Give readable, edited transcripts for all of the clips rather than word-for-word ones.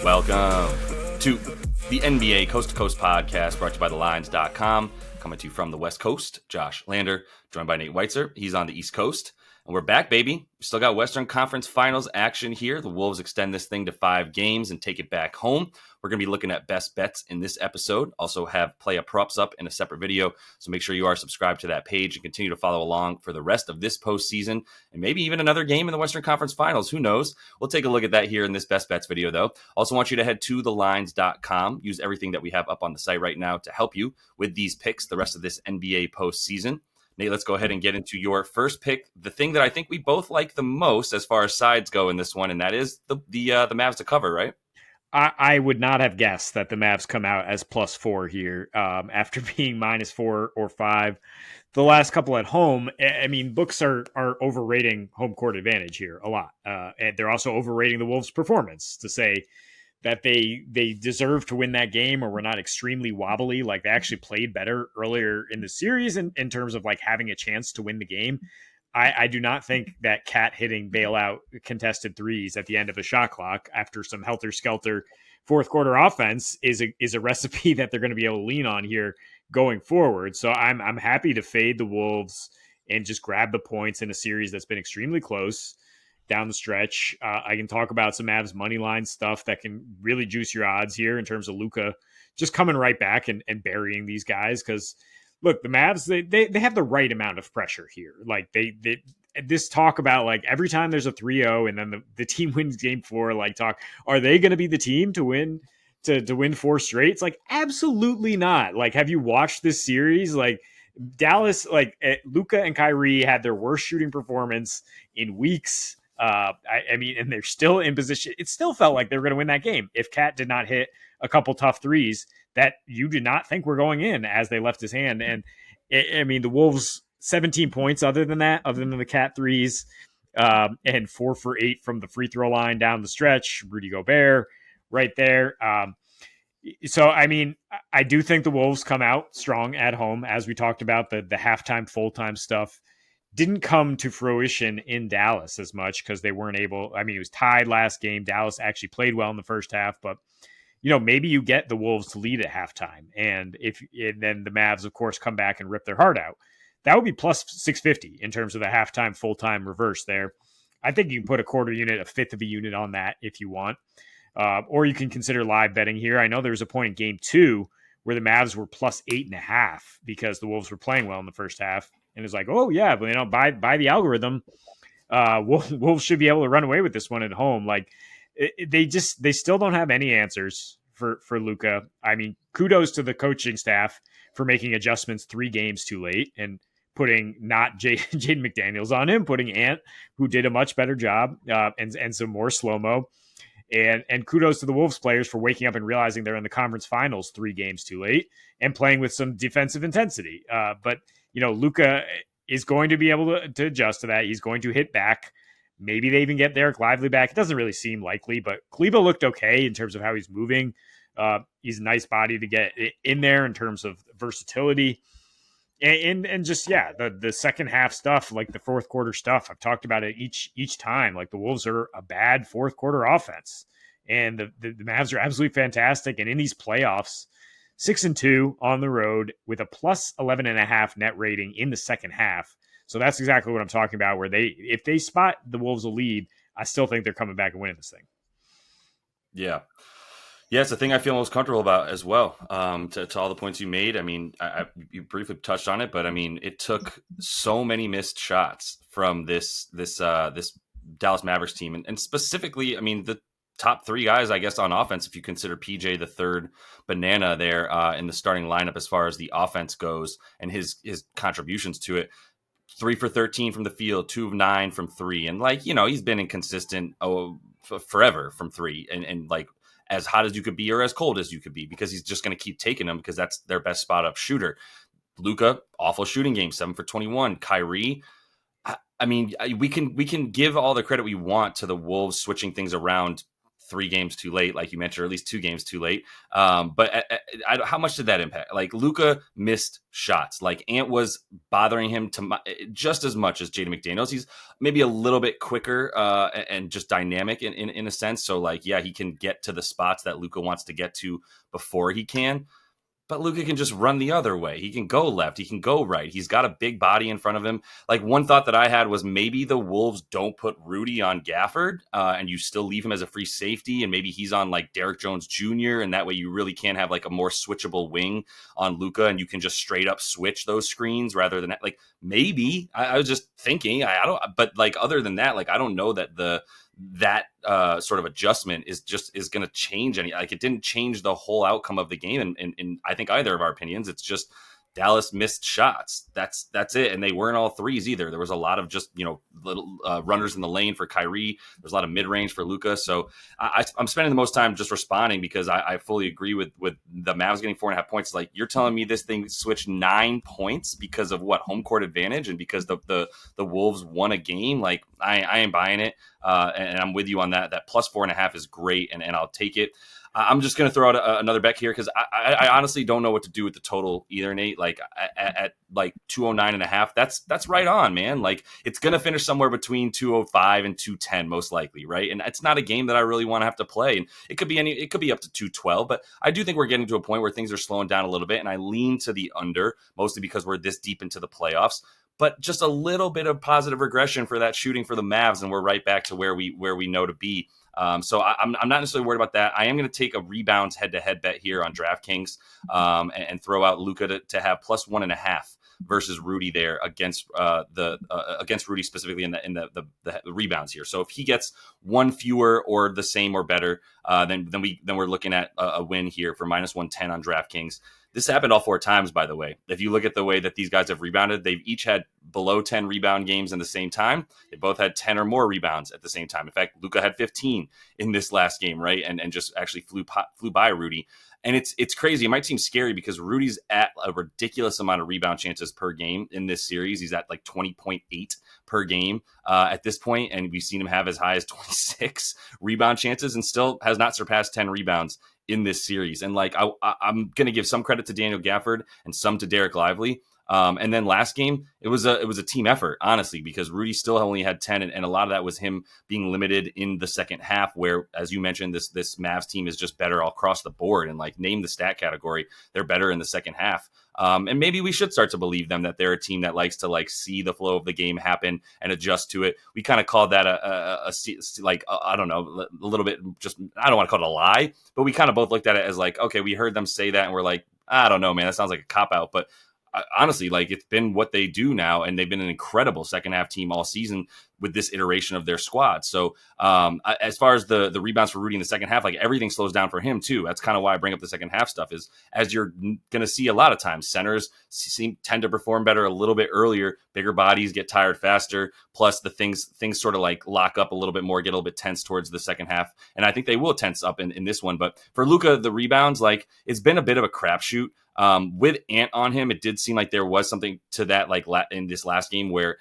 Welcome to the NBA Coast to Coast podcast brought to you by thelines.com. Coming to you from the West Coast, Josh Lander, joined by Nate Weitzer. He's on the East Coast. And we're back, baby. We still got Western Conference Finals action here. The Wolves extend this thing to 5 games and take it back home. We're going to be looking at best bets in this episode. Also have play a props up in a separate video. So make sure you are subscribed to that page and continue to follow along for the rest of this postseason and maybe even another game in the Western Conference Finals. Who knows? We'll take a look at that here in this best bets video, though. Also want you to head to thelines.com. Use everything that we have up on the site right now to help you with these picks the rest of this NBA postseason. Nate, let's go ahead and get into your first pick. The thing that I think we both like the most as far as sides go in this one, and that is the Mavs to cover, right? I would not have guessed that the Mavs come out as +4 here after being -4 or 5 the last couple at home. I mean, books are overrating home court advantage here a lot. And they're also overrating the Wolves' performance to say that they deserve to win that game or were not extremely wobbly. Like, they actually played better earlier in the series in terms of like having a chance to win the game. I do not think that Cat hitting bailout contested threes at the end of a shot clock after some helter-skelter fourth quarter offense is a recipe that they're going to be able to lean on here going forward. So I'm happy to fade the Wolves and just grab the points in a series that's been extremely close down the stretch. I can talk about some Mavs money line stuff that can really juice your odds here in terms of Luka just coming right back and burying these guys. Because look, the Mavs, they have the right amount of pressure here. Like they this talk about like every time there's a 3-0 and then the team wins game 4, like talk, are they going to be the team to win to win 4 straight? It's like, absolutely not. Like, have you watched this series? Like, Dallas, like Luka and Kyrie had their worst shooting performance in weeks. I mean, and they're still in position. It still felt like they were going to win that game if Cat did not hit a couple tough threes that you did not think were going in as they left his hand. And I mean, the Wolves 17 points other than the Cat threes, and 4 for 8 from the free throw line down the stretch. Rudy Gobert right there. So, I mean, I do think the Wolves come out strong at home. As we talked about, the halftime, full-time stuff didn't come to fruition in Dallas as much because they weren't able. I mean, it was tied last game. Dallas actually played well in the first half, but maybe you get the Wolves to lead at halftime, and then the Mavs, of course, come back and rip their heart out. That would be plus 650 in terms of the halftime, full-time reverse there. I think you can put a quarter unit, a fifth of a unit on that if you want. Or you can consider live betting here. I know there was a point in game 2 where the Mavs were plus 8.5 because the Wolves were playing well in the first half. And it's like, oh yeah, but by the algorithm, Wolves should be able to run away with this one at home. Like they still don't have any answers for Luka. I mean, kudos to the coaching staff for making adjustments 3 games too late and putting not Jaden McDaniels on him, putting Ant, who did a much better job, and some more slow-mo. And kudos to the Wolves players for waking up and realizing they're in the conference finals 3 games too late and playing with some defensive intensity. But Luka is going to be able to adjust to that. He's going to hit back. Maybe they even get Derek Lively back. It doesn't really seem likely, but Kleber looked okay in terms of how he's moving. He's a nice body to get in there in terms of versatility. And just, yeah, the second half stuff, like the fourth quarter stuff, I've talked about it each time. Like, the Wolves are a bad fourth quarter offense, and the Mavs are absolutely fantastic. And in these playoffs, 6-2 on the road with a plus 11.5 net rating in the second half. So that's exactly what I'm talking about, where if they spot the Wolves a lead, I still think they're coming back and winning this thing. Yeah. Yeah, it's the thing I feel most comfortable about as well. To all the points you made, I mean, you briefly touched on it, but I mean, it took so many missed shots from this Dallas Mavericks team, and specifically, I mean, the top 3 guys, I guess, on offense, if you consider PJ the third banana there in the starting lineup as far as the offense goes, and his contributions to it. 3 for 13 from the field, 2 of 9 from 3, and he's been inconsistent forever from 3, and like, as hot as you could be or as cold as you could be, because he's just going to keep taking them because that's their best spot up shooter. Luka, awful shooting game, 7 for 21. Kyrie, I mean, we can give all the credit we want to the Wolves switching things around 3 games too late, like you mentioned, or at least 2 games too late. But how much did that impact? Like Luka missed shots. Like Ant was bothering him just as much as Jaden McDaniels. He's maybe a little bit quicker and just dynamic in a sense. So like, yeah, he can get to the spots that Luka wants to get to before he can. But Luka can just run the other way. He can go left. He can go right. He's got a big body in front of him. Like one thought that I had was maybe the Wolves don't put Rudy on Gafford and you still leave him as a free safety. And maybe he's on like Derrick Jones Jr. And that way you really can have like a more switchable wing on Luka and you can just straight up switch those screens rather than like maybe I was just thinking I don't, but like other than that, like I don't know that that sort of adjustment is going to change any. Like it didn't change the whole outcome of the game. And I think either of our opinions, it's just Dallas missed shots. That's it. And they weren't all threes either. There was a lot of just, little runners in the lane for Kyrie. There's a lot of mid-range for Luka. So I'm spending the most time just responding because I fully agree with the Mavs getting 4.5 points. Like you're telling me this thing switched 9 points because of what, home court advantage and because the Wolves won a game. Like I ain't buying it. And I'm with you on that. That plus 4.5 is great. And I'll take it. I'm just going to throw out another bet here because I honestly don't know what to do with the total either, Nate. Like at like 209.5, that's right on, man. Like it's going to finish somewhere between 205 and 210 most likely, right? And it's not a game that I really want to have to play. And it could be up to 212, but I do think we're getting to a point where things are slowing down a little bit, and I lean to the under mostly because we're this deep into the playoffs. But just a little bit of positive regression for that shooting for the Mavs, and we're right back to where we know to be. So I'm not necessarily worried about that. I am going to take a rebounds head-to-head bet here on DraftKings and throw out Luka to have plus 1.5 versus Rudy there against against Rudy specifically in the rebounds here. So if he gets one fewer or the same or better, then we're looking at a win here for minus 110 on DraftKings. This happened all 4 times, by the way. If you look at the way that these guys have rebounded, they've each had below 10 rebound games in the same time. They both had 10 or more rebounds at the same time. In fact, Luka had 15 in this last game, right? And just actually flew by Rudy. And it's crazy. It might seem scary because Rudy's at a ridiculous amount of rebound chances per game in this series. He's at like 20.8 per game at this point, and we've seen him have as high as 26 rebound chances and still has not surpassed 10 rebounds in this series. And like I'm going to give some credit to Daniel Gafford and some to Derek Lively. And then last game, it was a team effort, honestly, because Rudy still only had 10, and a lot of that was him being limited in the second half, where, as you mentioned, this Mavs team is just better all across the board. And like name the stat category, they're better in the second half. And maybe we should start to believe them that they're a team that likes to like see the flow of the game happen and adjust to it. We kind of called that I don't know, a little bit, just, I don't want to call it a lie, but we kind of both looked at it as like, okay, we heard them say that and we're like, I don't know, man, that sounds like a cop out. But honestly, like it's been what they do now, and they've been an incredible second half team all season with this iteration of their squad. So as far as the rebounds for Rudy in the second half, like everything slows down for him too. That's kind of why I bring up the second half stuff, is as you're going to see a lot of times, centers tend to perform better a little bit earlier. Bigger bodies get tired faster. Plus the things sort of like lock up a little bit more, get a little bit tense towards the second half. And I think they will tense up in this one. But for Luka, the rebounds, like it's been a bit of a crapshoot. With Ant on him, it did seem like there was something to that, like in this last game where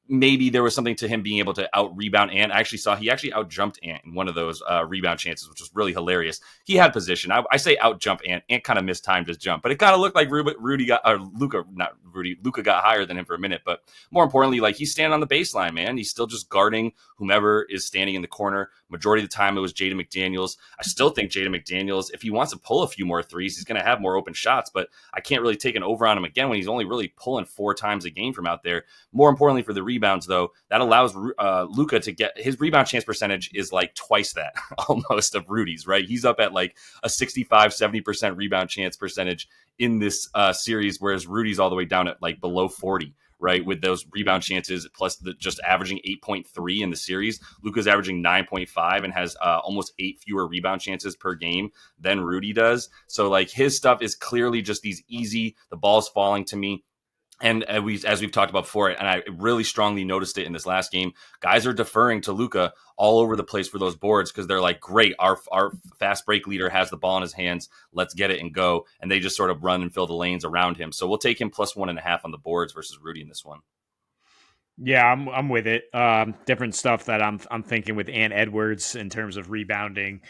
maybe there was something to him being able to out rebound Ant. I actually saw he actually out jumped Ant in one of those rebound chances, which was really hilarious. He had position. I say out jump Ant. Ant kind of mistimed his jump, but it kind of looked like Luka got higher than him for a minute. But more importantly, like he's standing on the baseline, man. He's still just guarding whomever is standing in the corner. Majority of the time, it was Jaden McDaniels. I still think Jaden McDaniels, if he wants to pull a few more threes, he's going to have more open shots. But I can't really take an over on him again when he's only really pulling 4 times a game from out there. More importantly for the rebounds, though, that allows Luka to get his rebound chance percentage is like twice that almost of Rudy's, right? He's up at like a 65-70% rebound chance percentage in this series, whereas Rudy's all the way down at like below 40, right? With those rebound chances plus just averaging 8.3 in the series. Luka's averaging 9.5 and has almost 8 fewer rebound chances per game than Rudy does. So like his stuff is clearly just these easy, the ball's falling to me. And as we've talked about before, and I really strongly noticed it in this last game, guys are deferring to Luka all over the place for those boards because they're like, great, our fast break leader has the ball in his hands. Let's get it and go. And they just sort of run and fill the lanes around him. So we'll take him plus 1.5 on the boards versus Rudy in this one. Yeah, I'm with it. Different stuff that I'm thinking with Ant Edwards in terms of rebounding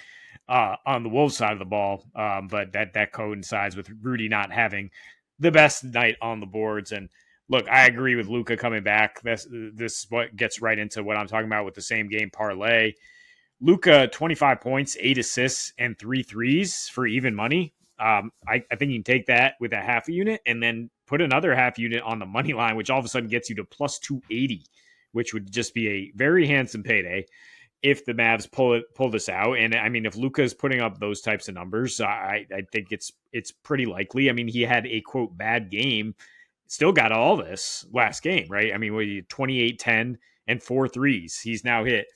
on the Wolves side of the ball. But that coincides with Rudy not having the best night on the boards. And look, I agree with Luka coming back. This is what gets right into what I'm talking about with the same game parlay. Luka, 25 points, 8 assists, and 3 threes for even money. I think you can take that with a half a unit and then put another half unit on the money line, which all of a sudden gets you to plus 280, which would just be a very handsome payday if the Mavs pull this out. And I mean, if Luka is putting up those types of numbers, I think it's pretty likely. I mean, he had a quote bad game, still got all this last game, right? I mean, 28, 10, and 4 threes. He's now hit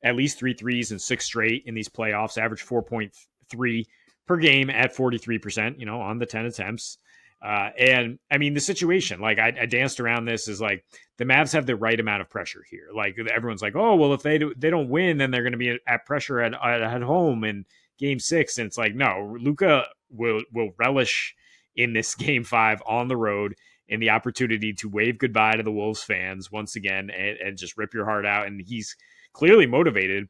at least 3 threes and 6 straight in these playoffs, average 4.3 per game at 43%, on the 10 attempts. And I mean, the situation, like I danced around this, is like the Mavs have the right amount of pressure here. Like everyone's like, oh, well, if they don't win, then they're going to be at pressure at home in game 6. And it's like, no, Luka will relish in this game 5 on the road and the opportunity to wave goodbye to the Wolves fans once again and just rip your heart out. And he's clearly motivated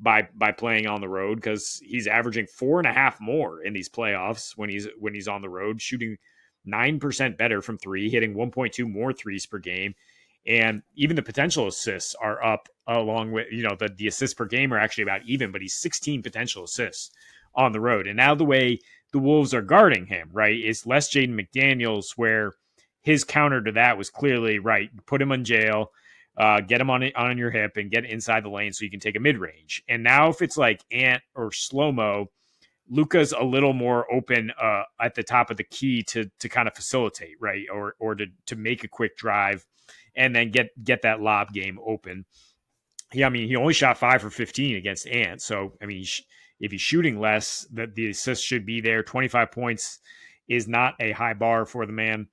by playing on the road because he's averaging 4.5 more in these playoffs when he's on the road, shooting 9% better from 3, hitting 1.2 more threes per game. And even the potential assists are up along with, the assists per game are actually about even, but he's 16 potential assists on the road. And now the way the Wolves are guarding him, right, is less Jaden McDaniels, where his counter to that was clearly, right, put him in jail, get him on your hip and get inside the lane so you can take a mid-range. And now if it's like Ant or Slow-Mo, Luka's a little more open at the top of the key to kind of facilitate, right, or to make a quick drive and then get that lob game open. Yeah, I mean, he only shot 5 for 15 against Ant, so I mean, if he's shooting less, the assist should be there. 25 points is not a high bar for the man.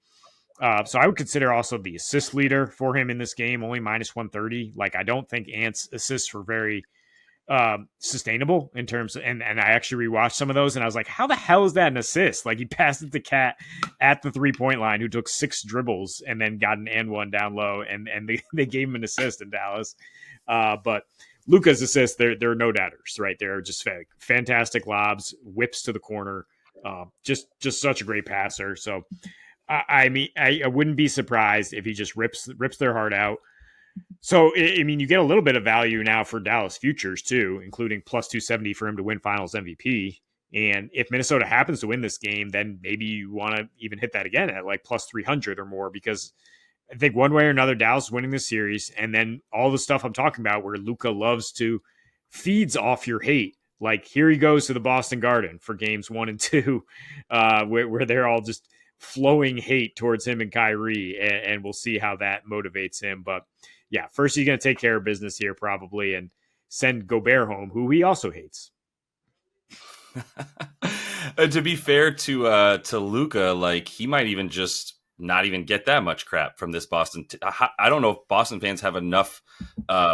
So I would consider also the assist leader for him in this game, only minus 130. Like, I don't think Ant's assists were very sustainable in terms of, and I actually rewatched some of those and I was like, how the hell is that an assist? Like, he passed it to Cat at the 3-point line, who took 6 dribbles and then got an and one down low, and they gave him an assist in Dallas. But Luka's assists, they're no doubters, right? They're just fantastic lobs, whips to the corner, just such a great passer. So I mean, I wouldn't be surprised if he just rips their heart out. So, I mean, you get a little bit of value now for Dallas futures too, including plus 270 for him to win Finals MVP. And if Minnesota happens to win this game, then maybe you want to even hit that again at like plus 300 or more, because I think one way or another, Dallas is winning this series. And then all the stuff I'm talking about where Luka loves to feeds off your hate. Like, here he goes to the Boston Garden for games 1 and 2, where they're all just flowing hate towards him and Kyrie, and we'll see how that motivates him. But yeah, first he's going to take care of business here probably and send Gobert home, who he also hates. To be fair to Luka, like, he might even just not even get that much crap from this Boston. I don't know if Boston fans have enough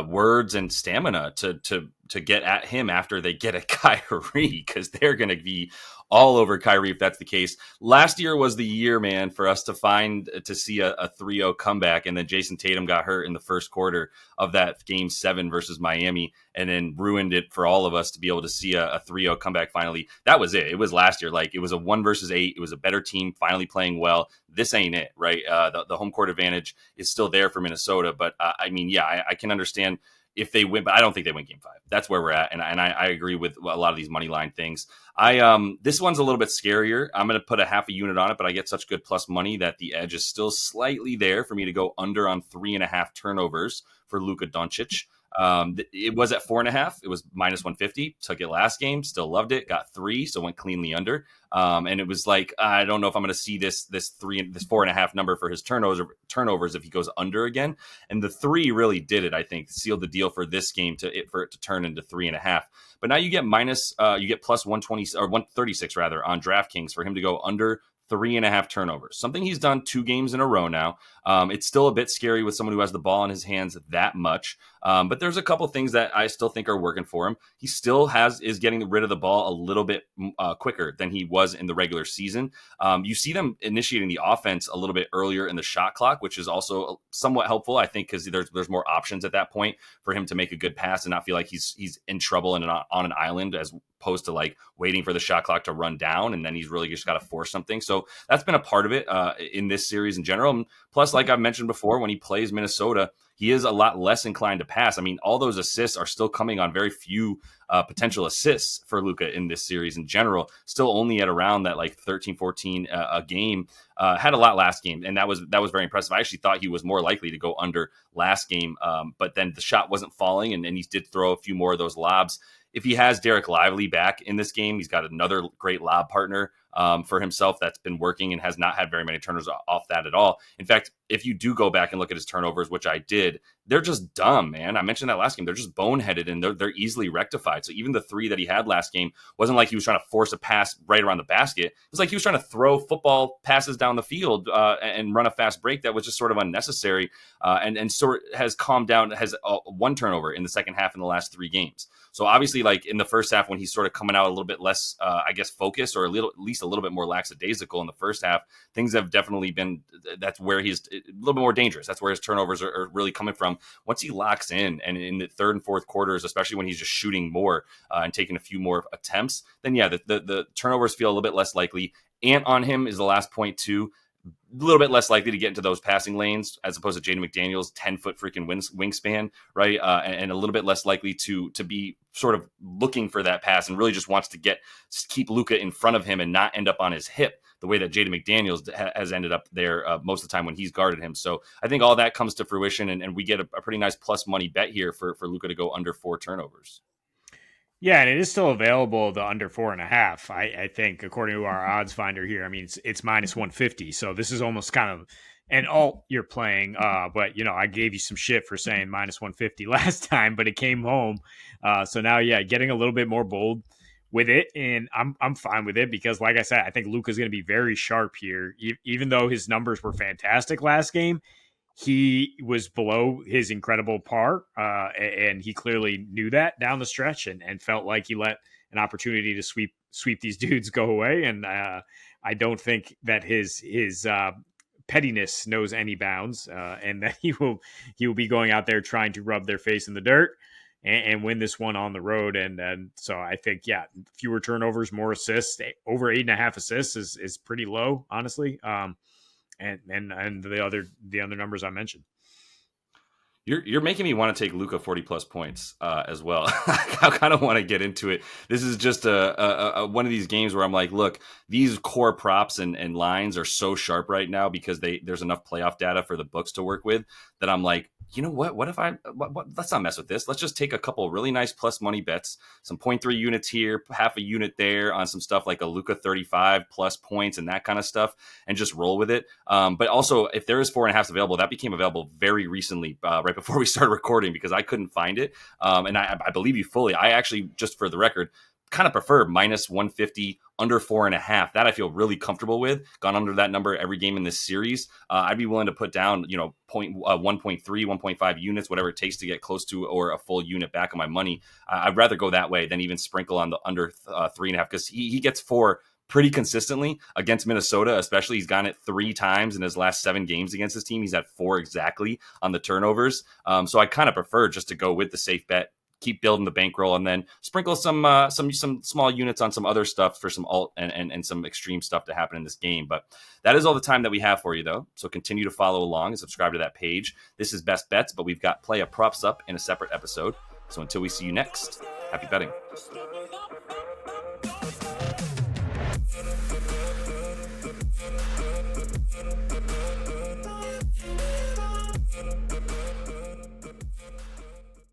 words and stamina to get at him after they get at Kyrie, because they're going to be all over Kyrie if that's the case. Last year was the year, man, for us to see a 3-0 comeback, and then Jason Tatum got hurt in the first quarter of that game 7 versus Miami, and then ruined it for all of us to be able to see a 3-0 comeback finally. That was it. It was last year. Like, it was a 1 versus 8. It was a better team finally playing well. This ain't it, right? The home court advantage is still there for Minnesota, but I mean, yeah, I can understand if they win, but I don't think they win game 5. That's where we're at. And I agree with a lot of these money line things. This one's a little bit scarier. I'm going to put a half a unit on it, but I get such good plus money that the edge is still slightly there for me to go under on 3.5 turnovers for Luka Doncic. It was at 4.5. It was minus 150. Took it last game. Still loved it. Got 3, so went cleanly under. And it was like, I don't know if I'm going to see this 4.5 number for his turnovers if he goes under again. And the 3 really did it. I think sealed the deal for this game for it to turn into 3.5. But now you get plus 120 or 136 rather on DraftKings for him to go under 3.5 turnovers, something he's done 2 games in a row now. It's still a bit scary with someone who has the ball in his hands that much. But there's a couple things that I still think are working for him. He still is getting rid of the ball a little bit quicker than he was in the regular season. You see them initiating the offense a little bit earlier in the shot clock, which is also somewhat helpful, I think, because there's more options at that point for him to make a good pass and not feel like he's in trouble and on an island, as opposed to like waiting for the shot clock to run down and then he's really just got to force something. So that's been a part of it in this series in general. And plus, like I've mentioned before, when he plays Minnesota, he is a lot less inclined to pass. I mean, all those assists are still coming on very few potential assists for Luka in this series in general, still only at around that like 13, 14 a game. Had a lot last game, and that was very impressive. I actually thought he was more likely to go under last game, but then the shot wasn't falling, and he did throw a few more of those lobs. If he has Derek Lively back in this game, he's got another great lob partner for himself that's been working and has not had very many turnovers off that at all. In fact, if you do go back and look at his turnovers, which I did, they're just dumb, man. I mentioned that last game. They're just boneheaded and they're easily rectified. So even the 3 that he had last game wasn't like he was trying to force a pass right around the basket. It was like he was trying to throw football passes down the field and run a fast break that was just sort of unnecessary and sort has calmed down, has 1 turnover in the second half in the last 3 games. So obviously, like in the first half, when he's sort of coming out a little bit less, I guess, focused or at least a little bit more lackadaisical in the first half, things have definitely been, that's where he's a little bit more dangerous. That's where his turnovers are really coming from. Once he locks in and in the third and fourth quarters, especially when he's just shooting more and taking a few more attempts, then yeah, the turnovers feel a little bit less likely. Ant on him is the last point too. A little bit less likely to get into those passing lanes as opposed to Jaden McDaniels' 10-foot freaking wingspan, right? And a little bit less likely to be sort of looking for that pass and really just wants to keep Luka in front of him and not end up on his hip the way that Jaden McDaniels has ended up there most of the time when he's guarded him. So I think all that comes to fruition and we get a pretty nice plus money bet here for Luka to go under 4 turnovers. Yeah, and it is still available, the under 4.5. I think, according to our odds finder here. I mean, it's minus 150. So this is almost kind of an alt you're playing. But I gave you some shit for saying minus 150 last time, but it came home. So now, yeah, getting a little bit more bold with it, and I'm fine with it because, like I said, I think Luka's going to be very sharp here. Even though his numbers were fantastic last game, he was below his incredible par, and he clearly knew that down the stretch and felt like he let an opportunity to sweep these dudes go away. And I don't think that his pettiness knows any bounds, and that he will be going out there trying to rub their face in the dirt and win this one on the road. And so I think, yeah, fewer turnovers, more assists. Over 8.5 assists is pretty low, honestly. And the other numbers I mentioned. You're making me want to take Luka 40 plus points as well. I kind of want to get into it. This is just a one of these games where I'm like, look, these core props and lines are so sharp right now because there's enough playoff data for the books to work with that I'm like, you know what? What if let's not mess with this. Let's just take a couple really nice plus money bets, some 0.3 units here, half a unit there on some stuff like a Luka 35 plus points and that kind of stuff, and just roll with it. But also, if there is 4.5 available, that became available very recently, right before we started recording because I couldn't find it. And I believe you fully. I actually, just for the record, kind of prefer minus 150 under 4.5. That I feel really comfortable with. Gone under that number every game in this series. I'd be willing to put down, 1.3, 1.5 units, whatever it takes to get close to or a full unit back on my money. I'd rather go that way than even sprinkle on the under 3.5 because he gets 4 pretty consistently against Minnesota, especially. He's gotten it 3 times in his last 7 games against his team. He's had 4 exactly on the turnovers. So I kind of prefer just to go with the safe bet, keep building the bankroll, and then sprinkle some small units on some other stuff for some alt and some extreme stuff to happen in this game. But that is all the time that we have for you, though. So continue to follow along and subscribe to that page. This is Best Bets, but we've got Play a Props up in a separate episode. So until we see you next, happy betting.